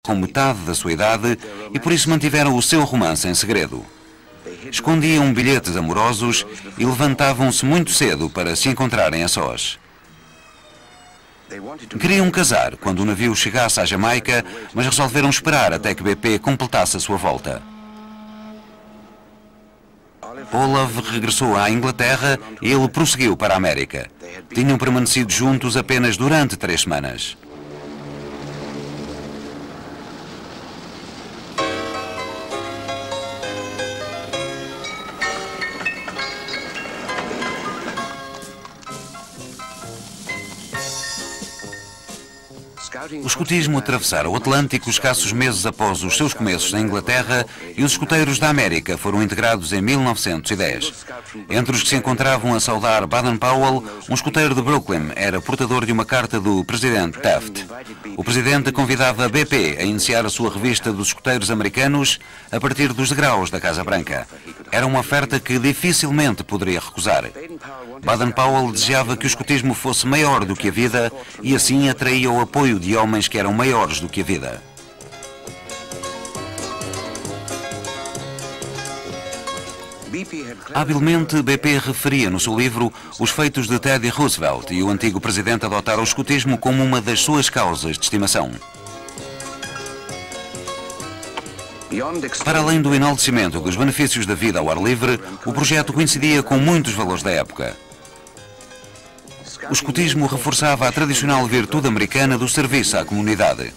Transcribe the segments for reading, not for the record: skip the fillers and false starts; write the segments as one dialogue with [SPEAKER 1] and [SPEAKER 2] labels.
[SPEAKER 1] com metade da sua idade e por isso mantiveram o seu romance em segredo. Escondiam bilhetes amorosos e levantavam-se muito cedo para se encontrarem a sós. Queriam casar quando o navio chegasse à Jamaica, mas resolveram esperar até que BP completasse a sua volta. Olaf regressou à Inglaterra e ele prosseguiu para a América. Tinham permanecido juntos apenas durante 3 semanas. O escotismo atravessara o Atlântico escassos meses após os seus começos na Inglaterra e os escoteiros da América foram integrados em 1910. Entre os que se encontravam a saudar Baden-Powell, um escoteiro de Brooklyn era portador de uma carta do presidente Taft. O presidente convidava a BP a iniciar a sua revista dos escoteiros americanos a partir dos degraus da Casa Branca. Era uma oferta que dificilmente poderia recusar. Baden-Powell desejava que o escotismo fosse maior do que a vida e assim atraía o apoio de homens que eram maiores do que a vida. Habilmente, BP referia no seu livro os feitos de Teddy Roosevelt e o antigo presidente adotaram o escotismo como uma das suas causas de estimação. Para além do enaltecimento dos benefícios da vida ao ar livre, o projeto coincidia com muitos valores da época. O escotismo reforçava a tradicional virtude americana do serviço à comunidade.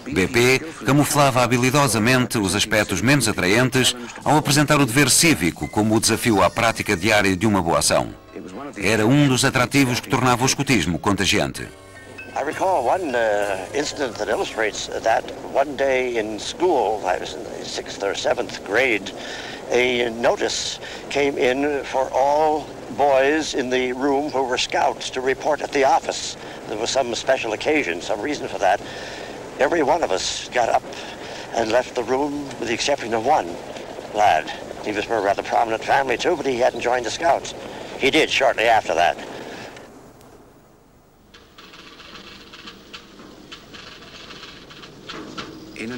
[SPEAKER 1] BP camuflava habilidosamente os aspectos menos atraentes ao apresentar o dever cívico como o desafio à prática diária de uma boa ação. Era um dos atrativos que tornava o escotismo contagiante.
[SPEAKER 2] I recall one incident that illustrates that. One day in school, I was in the 6th or 7th grade, a notice came in for all boys in the room who were scouts to report at the office. There was some special occasion, some reason for that. Every one of us got up and left the room with the exception of one lad. He was from a rather prominent family too, but he hadn't joined the scouts. He did shortly after that.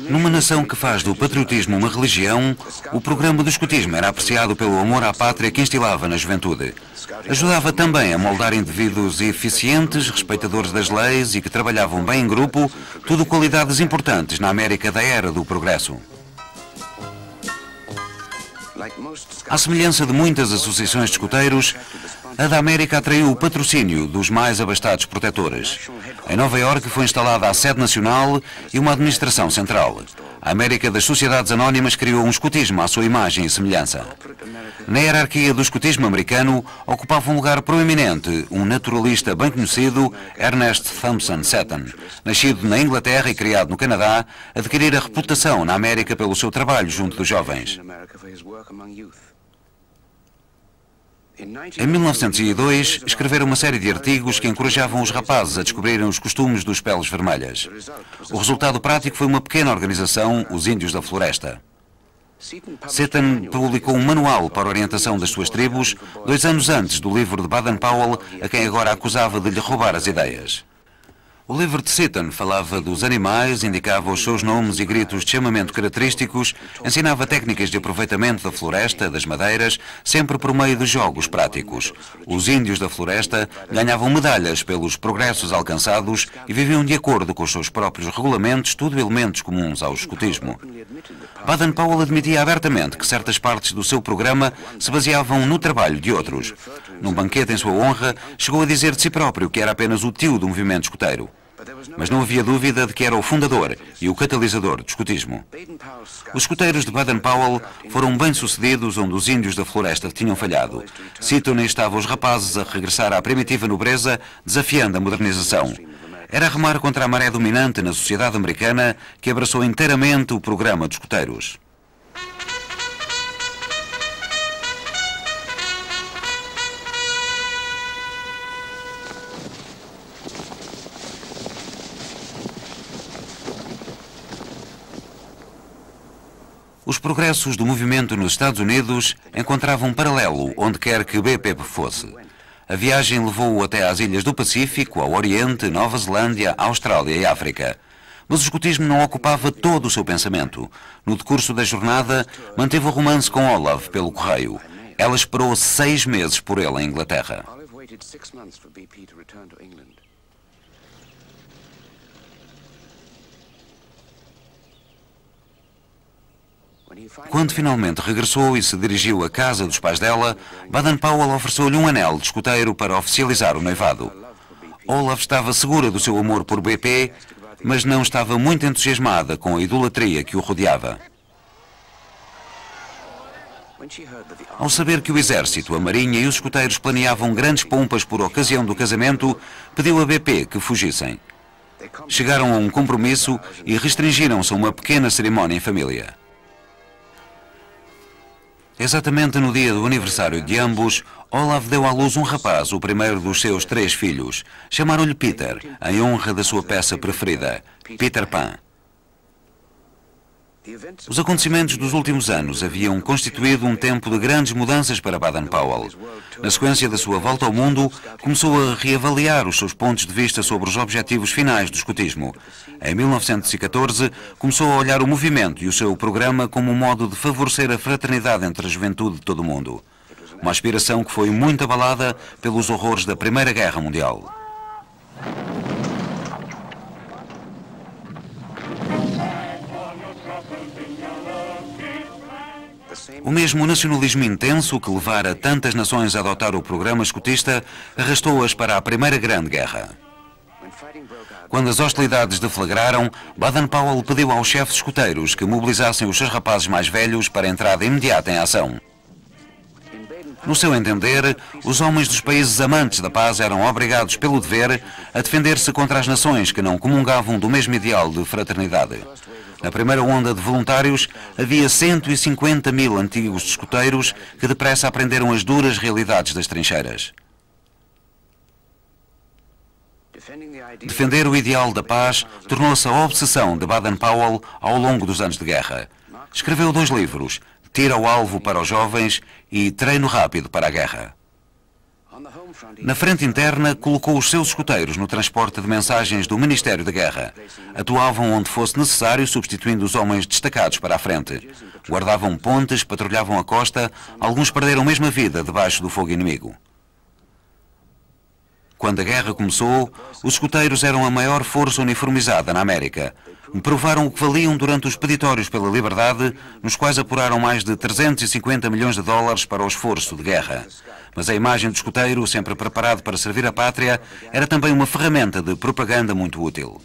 [SPEAKER 1] Numa nação que faz do patriotismo uma religião, o programa do escotismo era apreciado pelo amor à pátria que instilava na juventude. Ajudava também a moldar indivíduos eficientes, respeitadores das leis e que trabalhavam bem em grupo, tudo qualidades importantes na América da era do progresso. À semelhança de muitas associações de escoteiros, a da América atraiu o patrocínio dos mais abastados protetores. Em Nova Iorque foi instalada a sede nacional e uma administração central. A América das Sociedades Anónimas criou um escotismo à sua imagem e semelhança. Na hierarquia do escotismo americano, ocupava um lugar proeminente um naturalista bem conhecido, Ernest Thompson Seton. Nascido na Inglaterra e criado no Canadá, adquirira reputação na América pelo seu trabalho junto dos jovens. Em 1902, escreveram uma série de artigos que encorajavam os rapazes a descobrirem os costumes dos peles vermelhas. O resultado prático foi uma pequena organização, os Índios da Floresta. Seton publicou um manual para a orientação das suas tribos 2 anos antes do livro de Baden-Powell, a quem agora acusava de lhe roubar as ideias. O livro de Seton falava dos animais, indicava os seus nomes e gritos de chamamento característicos, ensinava técnicas de aproveitamento da floresta, das madeiras, sempre por meio de jogos práticos. Os índios da floresta ganhavam medalhas pelos progressos alcançados e viviam de acordo com os seus próprios regulamentos, tudo elementos comuns ao escotismo. Baden-Powell admitia abertamente que certas partes do seu programa se baseavam no trabalho de outros. Num banquete em sua honra, chegou a dizer de si próprio que era apenas o tio do movimento escoteiro. Mas não havia dúvida de que era o fundador e o catalisador do escotismo. Os escoteiros de Baden-Powell foram bem-sucedidos onde os índios da floresta tinham falhado. Seton instava os rapazes a regressar à primitiva nobreza, desafiando a modernização. Era remar contra a maré dominante na sociedade americana que abraçou inteiramente o programa dos escoteiros. Os progressos do movimento nos Estados Unidos encontravam um paralelo onde quer que BP fosse. A viagem levou-o até às ilhas do Pacífico, ao Oriente, Nova Zelândia, Austrália e África. Mas o escotismo não ocupava todo o seu pensamento. No decurso da jornada, manteve o romance com Olave pelo correio. Ela esperou 6 meses por ele em Inglaterra. Quando finalmente regressou e se dirigiu à casa dos pais dela, Baden-Powell ofereceu-lhe um anel de escoteiro para oficializar o noivado. Olave estava segura do seu amor por BP, mas não estava muito entusiasmada com a idolatria que o rodeava. Ao saber que o exército, a marinha e os escoteiros planeavam grandes pompas por ocasião do casamento, pediu a BP que fugissem. Chegaram a um compromisso e restringiram-se a uma pequena cerimónia em família. Exatamente no dia do aniversário de ambos, Olave deu à luz um rapaz, o primeiro dos seus 3 filhos. Chamaram-lhe Peter, em honra da sua peça preferida, Peter Pan. Os acontecimentos dos últimos anos haviam constituído um tempo de grandes mudanças para Baden-Powell. Na sequência da sua volta ao mundo, começou a reavaliar os seus pontos de vista sobre os objetivos finais do escotismo. Em 1914, começou a olhar o movimento e o seu programa como um modo de favorecer a fraternidade entre a juventude de todo o mundo. Uma aspiração que foi muito abalada pelos horrores da Primeira Guerra Mundial. O mesmo nacionalismo intenso que levara tantas nações a adotar o programa escotista arrastou-as para a Primeira Grande Guerra. Quando as hostilidades deflagraram, Baden-Powell pediu aos chefes escoteiros que mobilizassem os seus rapazes mais velhos para a entrada imediata em ação. No seu entender, os homens dos países amantes da paz eram obrigados pelo dever a defender-se contra as nações que não comungavam do mesmo ideal de fraternidade. Na primeira onda de voluntários, havia 150 mil antigos escoteiros que depressa aprenderam as duras realidades das trincheiras. Defender o ideal da paz tornou-se a obsessão de Baden-Powell ao longo dos anos de guerra. Escreveu 2 livros, Tira ao Alvo para os Jovens e Treino Rápido para a Guerra. Na frente interna, colocou os seus escoteiros no transporte de mensagens do Ministério da Guerra. Atuavam onde fosse necessário, substituindo os homens destacados para a frente. Guardavam pontes, patrulhavam a costa, alguns perderam mesmo a vida debaixo do fogo inimigo. Quando a guerra começou, os escoteiros eram a maior força uniformizada na América. Provaram o que valiam durante os peditórios pela liberdade, nos quais apuraram mais de 350 milhões de dólares para o esforço de guerra. Mas a imagem do escoteiro, sempre preparado para servir a pátria, era também uma ferramenta de propaganda muito útil.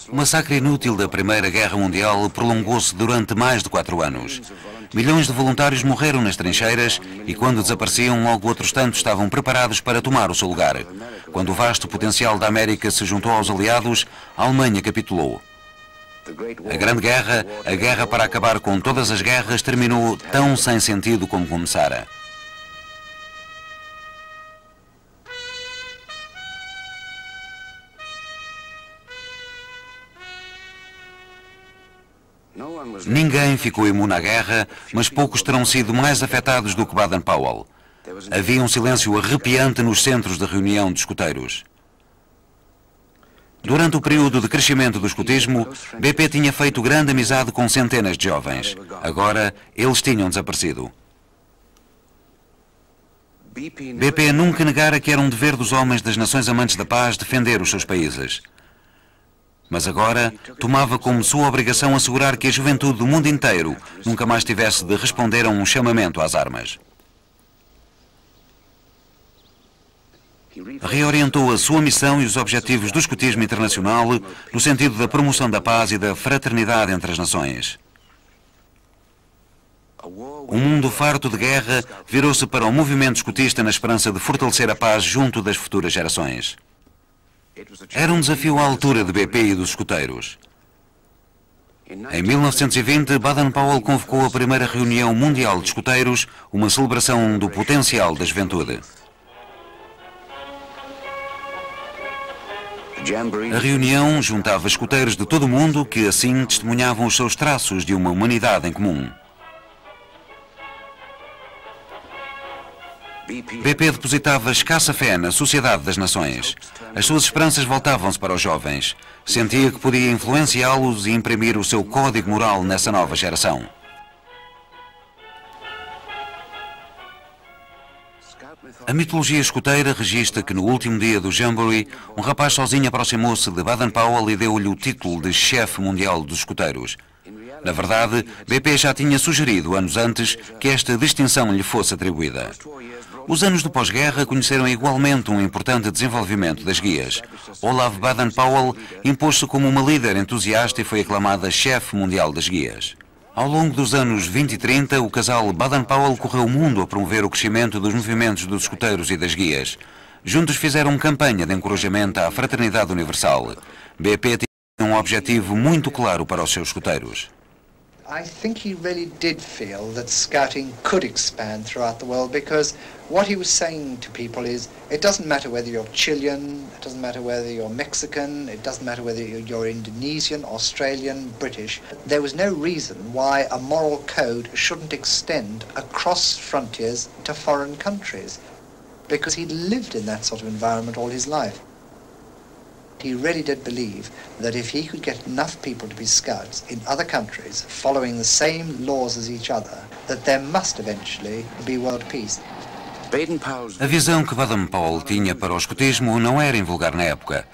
[SPEAKER 1] O massacre inútil da Primeira Guerra Mundial prolongou-se durante mais de 4 anos. Milhões de voluntários morreram nas trincheiras e, quando desapareciam, logo outros tantos estavam preparados para tomar o seu lugar. Quando o vasto potencial da América se juntou aos aliados, a Alemanha capitulou. A Grande Guerra, a guerra para acabar com todas as guerras, terminou tão sem sentido como começara. Ninguém ficou imune à guerra, mas poucos terão sido mais afetados do que Baden-Powell. Havia um silêncio arrepiante nos centros de reunião de escuteiros. Durante o período de crescimento do escutismo, BP tinha feito grande amizade com centenas de jovens. Agora, eles tinham desaparecido. BP nunca negara que era um dever dos homens das nações amantes da paz defender os seus países. Mas agora, tomava como sua obrigação assegurar que a juventude do mundo inteiro nunca mais tivesse de responder a um chamamento às armas. Reorientou a sua missão e os objetivos do escutismo internacional no sentido da promoção da paz e da fraternidade entre as nações. Um mundo farto de guerra virou-se para o movimento escutista na esperança de fortalecer a paz junto das futuras gerações. Era um desafio à altura de BP e dos escuteiros. Em 1920, Baden-Powell convocou a primeira reunião mundial de escuteiros, uma celebração do potencial da juventude. A reunião juntava escuteiros de todo o mundo que, assim, testemunhavam os seus traços de uma humanidade em comum. BP depositava escassa fé na sociedade das nações. As suas esperanças voltavam-se para os jovens. Sentia que podia influenciá-los e imprimir o seu código moral nessa nova geração. A mitologia escuteira registra que no último dia do Jamboree, um rapaz sozinho aproximou-se de Baden-Powell e deu-lhe o título de chefe mundial dos escuteiros. Na verdade, BP já tinha sugerido anos antes que esta distinção lhe fosse atribuída. Os anos do pós-guerra conheceram igualmente um importante desenvolvimento das guias. Olav Baden-Powell impôs-se como uma líder entusiasta e foi aclamada chefe mundial das guias. Ao longo dos anos 20 e 30, o casal Baden-Powell correu o mundo a promover o crescimento dos movimentos dos escuteiros e das guias. Juntos fizeram campanha de encorajamento à fraternidade universal. BP tinha um objetivo muito claro para os seus escuteiros.
[SPEAKER 3] I think he really did feel that scouting could expand throughout the world, because what he was saying to people is, it doesn't matter whether you're Chilean, it doesn't matter whether you're Mexican, it doesn't matter whether you're Indonesian, Australian, British. There was no reason why a moral code shouldn't extend across frontiers to foreign countries, because he'd lived in that sort of environment all his life. He really did believe that if he could get enough people to be scouts in other countries following the same laws as each other, that there must eventually be world peace.
[SPEAKER 1] A visão que Baden-Powell tinha para o escutismo não era invulgar na época.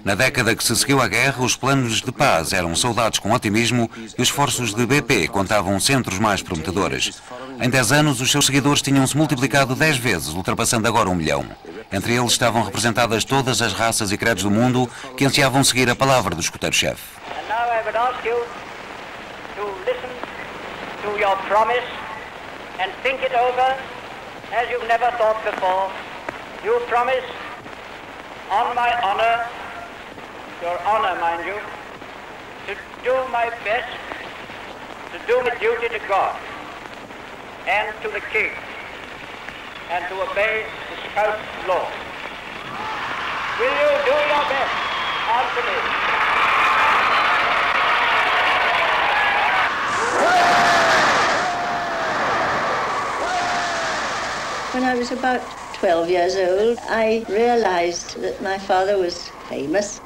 [SPEAKER 1] Na década que se seguiu à guerra, os planos de paz eram saudados com otimismo e os esforços de BP contavam centros mais prometedores. Em 10 anos, os seus seguidores tinham-se multiplicado 10 vezes, ultrapassando agora 1 milhão. Entre eles estavam representadas todas as raças e credos do mundo que ansiavam seguir a palavra do escuteiro-chefe.
[SPEAKER 4] Your honor, mind you, to do my best, to do my duty to God and to the King, and to obey the Scout law. Will you do your best? Answer me.
[SPEAKER 5] When I was about 12 years old, I realized that my father was famous.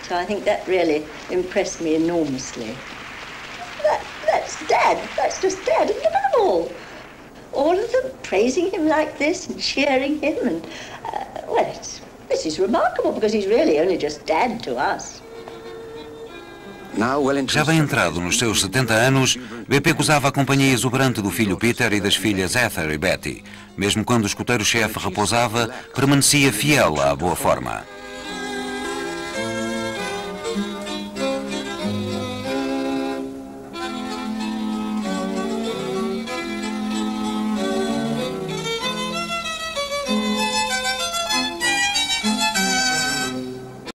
[SPEAKER 5] So I think that really impressed me enormously. That's Dad. That's just Dad. And look at them all. All of them praising him like this and cheering him. And, well, this is remarkable because he's really only just Dad to us.
[SPEAKER 1] Já bem entrado nos seus 70 anos, BP gozava a companhia exuberante do filho Peter e das filhas Ethel e Betty. Mesmo quando o escuteiro-chefe repousava, permanecia fiel à boa forma.